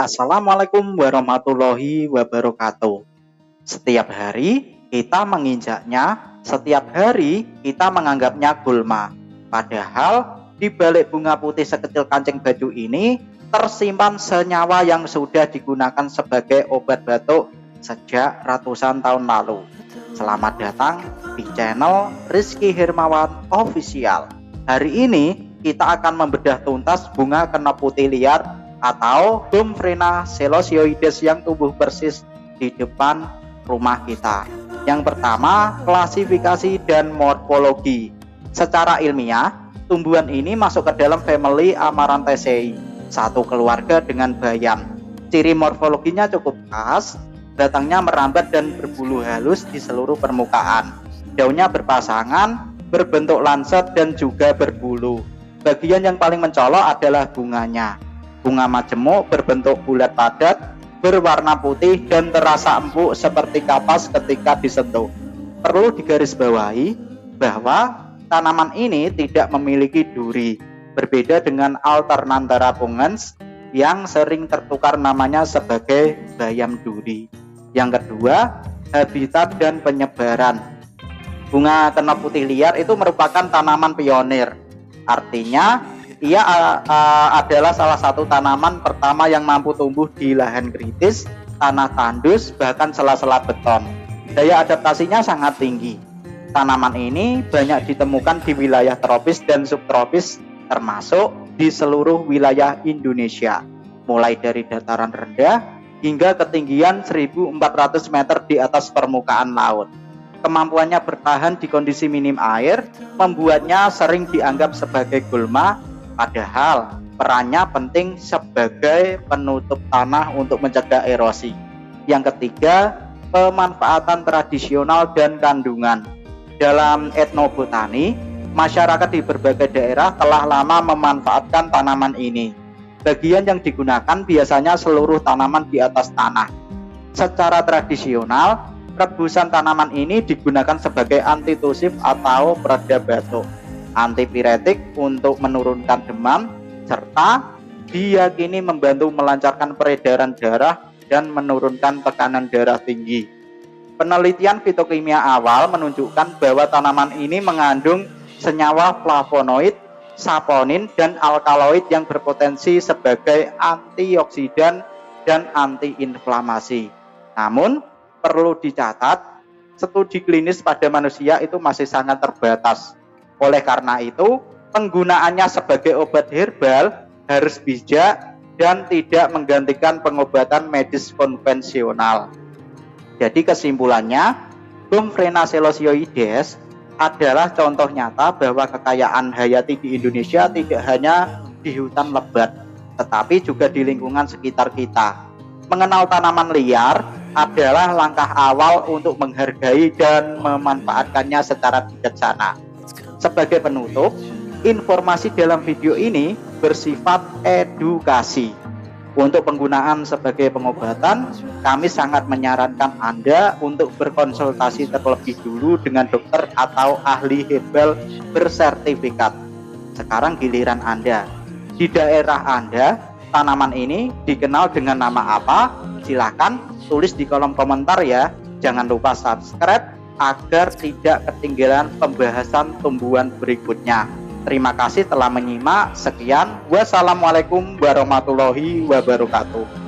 Assalamualaikum warahmatullahi wabarakatuh. Setiap hari kita menginjaknya, setiap hari kita menganggapnya gulma. Padahal di balik bunga putih sekecil kancing baju ini tersimpan senyawa yang sudah digunakan sebagai obat batuk sejak ratusan tahun lalu. Selamat datang di channel Rizky Hermawan Official. Hari ini kita akan membedah tuntas bunga kenop putih liar atau Gomphrena celosioides yang tumbuh persis di depan rumah kita. Yang pertama, klasifikasi dan morfologi. Secara ilmiah, tumbuhan ini masuk ke dalam family Amarantaceae, satu keluarga dengan bayam. Ciri morfologinya cukup khas, batangnya merambat dan berbulu halus di seluruh permukaan. Daunnya berpasangan, berbentuk lancet dan juga berbulu. Bagian yang paling mencolok adalah bunganya. Bunga majemuk berbentuk bulat padat, berwarna putih dan terasa empuk seperti kapas ketika disentuh. Perlu digarisbawahi bahwa tanaman ini tidak memiliki duri, berbeda dengan Alternanthera pungens yang sering tertukar namanya sebagai bayam duri. Yang kedua, habitat dan penyebaran. Bunga kenop putih liar itu merupakan tanaman pionir. Artinya ia adalah salah satu tanaman pertama yang mampu tumbuh di lahan kritis, tanah tandus, bahkan sela-sela beton. Daya adaptasinya sangat tinggi. Tanaman ini banyak ditemukan di wilayah tropis dan subtropis, termasuk di seluruh wilayah Indonesia, mulai dari dataran rendah hingga ketinggian 1.400 meter di atas permukaan laut. Kemampuannya bertahan di kondisi minim air membuatnya sering dianggap sebagai gulma, padahal perannya penting sebagai penutup tanah untuk mencegah erosi. Yang ketiga, pemanfaatan tradisional dan kandungan. Dalam etnobotani, masyarakat di berbagai daerah telah lama memanfaatkan tanaman ini. Bagian yang digunakan biasanya seluruh tanaman di atas tanah. Secara tradisional, rebusan tanaman ini digunakan sebagai antitusif atau pereda batuk, antipiretik untuk menurunkan demam, serta diyakini membantu melancarkan peredaran darah dan menurunkan tekanan darah tinggi. Penelitian fitokimia awal menunjukkan bahwa tanaman ini mengandung senyawa flavonoid, saponin, dan alkaloid yang berpotensi sebagai antioksidan dan antiinflamasi. Namun, perlu dicatat, studi klinis pada manusia itu masih sangat terbatas. Oleh karena itu, penggunaannya sebagai obat herbal harus bijak dan tidak menggantikan pengobatan medis konvensional. Jadi kesimpulannya, Gomphrena celosioides adalah contoh nyata bahwa kekayaan hayati di Indonesia tidak hanya di hutan lebat, tetapi juga di lingkungan sekitar kita. Mengenal tanaman liar adalah langkah awal untuk menghargai dan memanfaatkannya secara bijaksana. Sebagai penutup, informasi dalam video ini bersifat edukasi. Untuk penggunaan sebagai pengobatan, kami sangat menyarankan Anda untuk berkonsultasi terlebih dulu dengan dokter atau ahli herbal bersertifikat. Sekarang giliran Anda. Di daerah Anda, tanaman ini dikenal dengan nama apa? Silakan tulis di kolom komentar ya. Jangan lupa subscribe agar tidak ketinggalan pembahasan tumbuhan berikutnya. Terima kasih telah menyimak. Sekian, wassalamualaikum warahmatullahi wabarakatuh.